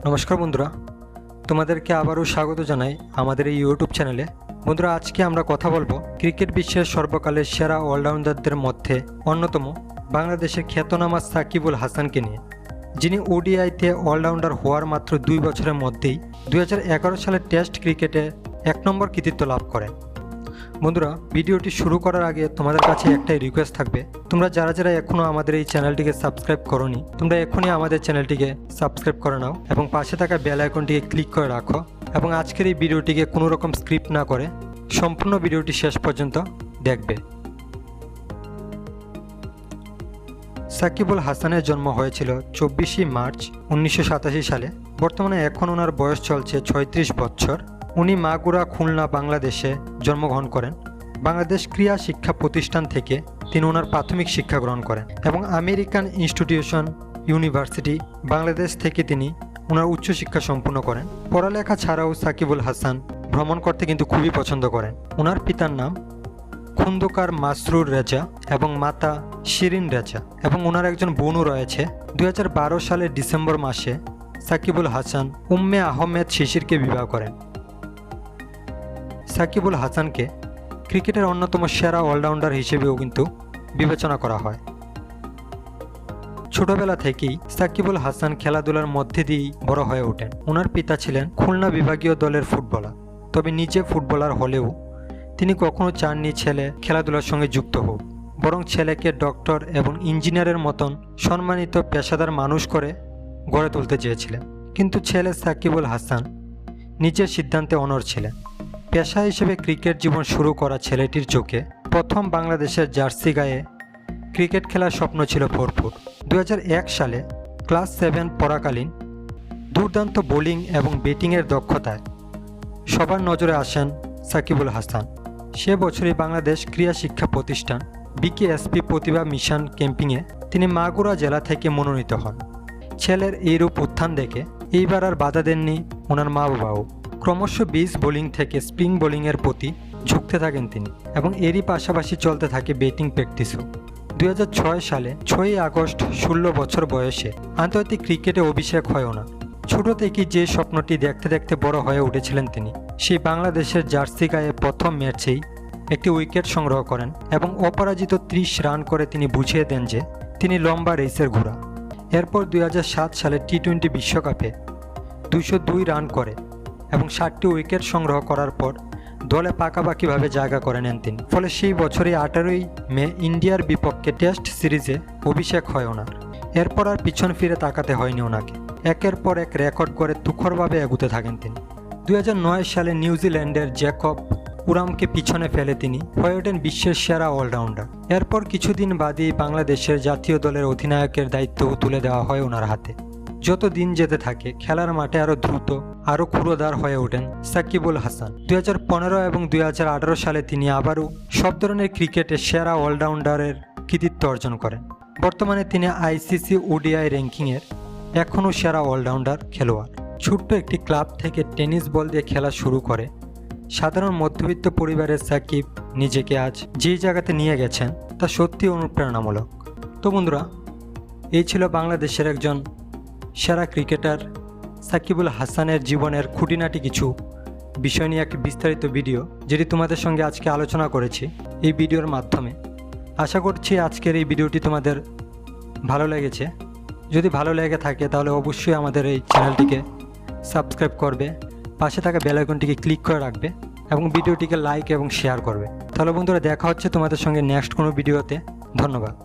নমস্কার বন্ধুরা, তোমাদেরকে আবারও স্বাগত জানাই আমাদের এই ইউটিউব চ্যানেলে। বন্ধুরা, আজকে আমরা কথা বলবো ক্রিকেট বিশ্বের সর্বকালের সেরা অলরাউন্ডারদের মধ্যে অন্যতম বাংলাদেশের খ্যাতনামা সাকিব আল হাসানকে নিয়ে, যিনি ওডিআইতে অলরাউন্ডার হওয়ার মাত্র 2 বছরের মধ্যেই 2011 সালে টেস্ট ক্রিকেটে 1 নম্বর কৃতিত্ব লাভ করেন। বন্ধুরা, ভিডিওটি শুরু করার আগে তোমাদের কাছে একটাই রিকোয়েস্ট থাকবে, তোমরা যারা এখনও আমাদের এই চ্যানেলটিকে সাবস্ক্রাইব করোনি, তোমরা এখনই আমাদের চ্যানেলটিকে সাবস্ক্রাইব করে নাও এবং পাশে থাকা বেল আইকনটিকে ক্লিক করে রাখো এবং আজকের এই ভিডিওটিকে কোনো রকম স্ক্রিপ্ট না করে সম্পূর্ণ ভিডিওটি শেষ পর্যন্ত দেখবে। সাকিব আল হাসানের জন্ম হয়েছিল 24 মার্চ 1987 সালে। বর্তমানে এখন ওনার বয়স চলছে 36 বছর। উনি মাগুরা, খুলনা, বাংলাদেশে জন্মগ্রহণ করেন। বাংলাদেশ ক্রীড়া শিক্ষা প্রতিষ্ঠান থেকে তিনি ওনার প্রাথমিক শিক্ষা গ্রহণ করেন এবং আমেরিকান ইনস্টিটিউশন ইউনিভার্সিটি বাংলাদেশ থেকে তিনি ওনার উচ্চশিক্ষা সম্পূর্ণ করেন। পড়ালেখা ছাড়াও সাকিব আল হাসান ভ্রমণ করতে কিন্তু খুবই পছন্দ করেন। ওনার পিতার নাম খন্দকার মাসরুর রেজা এবং মাতা শিরিন রেজা এবং ওনার একজন বোনও রয়েছে। 2012 সালের ডিসেম্বর মাসে সাকিব আল হাসান উম্মে আহমেদ শিশিরকে বিবাহ করেন। সাকিব আল হাসানকে ক্রিকেটের অন্যতম সেরা অলরাউন্ডার হিসেবেও কিন্তু বিবেচনা করা হয়। ছোটবেলা থেকেই সাকিব আল হাসান খেলাধুলার মধ্যে দিয়েই বড় হয়ে ওঠেন। ওনার পিতা ছিলেন খুলনা বিভাগীয় দলের ফুটবলার, তবে নিজে ফুটবলার হলেও তিনি কখনো চাননি ছেলে খেলাধুলার সঙ্গে যুক্ত হোক, বরং ছেলেকে ডক্টর এবং ইঞ্জিনিয়ারের মতন সম্মানিত পেশাদার মানুষ করে গড়ে তুলতে চেয়েছিলেন। কিন্তু ছেলে সাকিব আল হাসান নিজের সিদ্ধান্তে অনড় ছিলেন। পেশা হিসেবে ক্রিকেট জীবন শুরু করা ছেলেটির চোখে প্রথম বাংলাদেশের জার্সি গায়ে ক্রিকেট খেলার স্বপ্ন ছিল ভরপুর। 2001 সালে ক্লাস 7 পড়াকালীন দুর্দান্ত বোলিং এবং ব্যাটিংয়ের দক্ষতায় সবার নজরে আসেন সাকিব আল হাসান। সে বছরই বাংলাদেশ ক্রীড়া শিক্ষা প্রতিষ্ঠান বিকেএসপি প্রতিভা মিশন ক্যাম্পিংয়ে তিনি মাগুরা জেলা থেকে মনোনীত হন। ছেলের এইরূপ উত্থান দেখে এইবার আর বাধা দেননি ওনার মা বাবাও। ক্রমশ বিস বোলিং থেকে স্পিন বোলিংয়ের প্রতি ঝুঁকতে থাকেন তিনি এবং এরই পাশাপাশি চলতে থাকে ব্যাটিং প্র্যাকটিসও। 2006 সালে 6 আগস্ট 16 বছর বয়সে আন্তর্জাতিক ক্রিকেটে অভিষেক হয় ওনার। ছোট থেকেই যে স্বপ্নটি দেখতে দেখতে বড় হয়ে উঠেছিলেন তিনি, সেই বাংলাদেশের জার্সি গায়ে প্রথম ম্যাচেই একটি উইকেট সংগ্রহ করেন এবং অপরাজিত 30 রান করে তিনি বুঝিয়ে দেন যে তিনি লম্বা রেসের ঘোড়া। এরপর 2007 সালে টি-20 বিশ্বকাপে 202 রান করে এবং 60টি উইকেট সংগ্রহ করার পর দলে পাকাপাকিভাবে জায়গা করে নেন তিনি। ফলে সেই বছরই 18ই মে ইন্ডিয়ার বিপক্ষে টেস্ট সিরিজে অভিষেক হয় ওনার। এরপর আর পিছন ফিরে তাকাতে হয়নি ওনাকে। একের পর এক রেকর্ড করে তুখরভাবে এগুতে থাকেন তিনি। 2009 সালে নিউজিল্যান্ডের জ্যাকব পুরামকে পিছনে ফেলে তিনি হয়ে ওঠেন বিশ্বের সেরা অলরাউন্ডার। এরপর কিছুদিন বাদেই বাংলাদেশের জাতীয় দলের অধিনায়কের দায়িত্বও তুলে দেওয়া হয় ওনার হাতে। যত দিন যেতে থাকে খেলার মাঠে আরও দ্রুত, আরও ক্ষুরোদার হয়ে ওঠেন সাকিব আল হাসান। 2015 এবং 2018 সালে তিনি আবারও সব ধরনের ক্রিকেটে সেরা অলরাউন্ডারের কৃতিত্ব অর্জন করেন। বর্তমানে তিনি আইসিসি ওডিআই র্যাঙ্কিংয়ের এখনও সেরা অলরাউন্ডার খেলোয়াড়। ছোট্ট একটি ক্লাব থেকে টেনিস বল দিয়ে খেলা শুরু করে সাধারণ মধ্যবিত্ত পরিবারের সাকিব নিজেকে আজ যে জায়গাতে নিয়ে গেছেন তা সত্যি অনুপ্রেরণামূলক। তো বন্ধুরা, এই ছিল বাংলাদেশের একজন সেরা ক্রিকেটার সাকিব আল হাসানের জীবনের খুঁটিনাটি কিছু বিষয় নিয়ে একটি বিস্তারিত ভিডিও, যেটি তোমাদের সঙ্গে আজকে আলোচনা করেছি এই ভিডিওর মাধ্যমে। আশা করছি আজকের এই ভিডিওটি তোমাদের ভালো লেগেছে। যদি ভালো লেগে থাকে তাহলে অবশ্যই আমাদের এই চ্যানেলটিকে সাবস্ক্রাইব করবে, পাশে থাকা বেল আইকনটিকে ক্লিক করে রাখবে এবং ভিডিওটিকে লাইক এবং শেয়ার করবে। তাহলে বন্ধুরা, দেখা হচ্ছে তোমাদের সঙ্গে নেক্সট কোনো ভিডিওতে। ধন্যবাদ।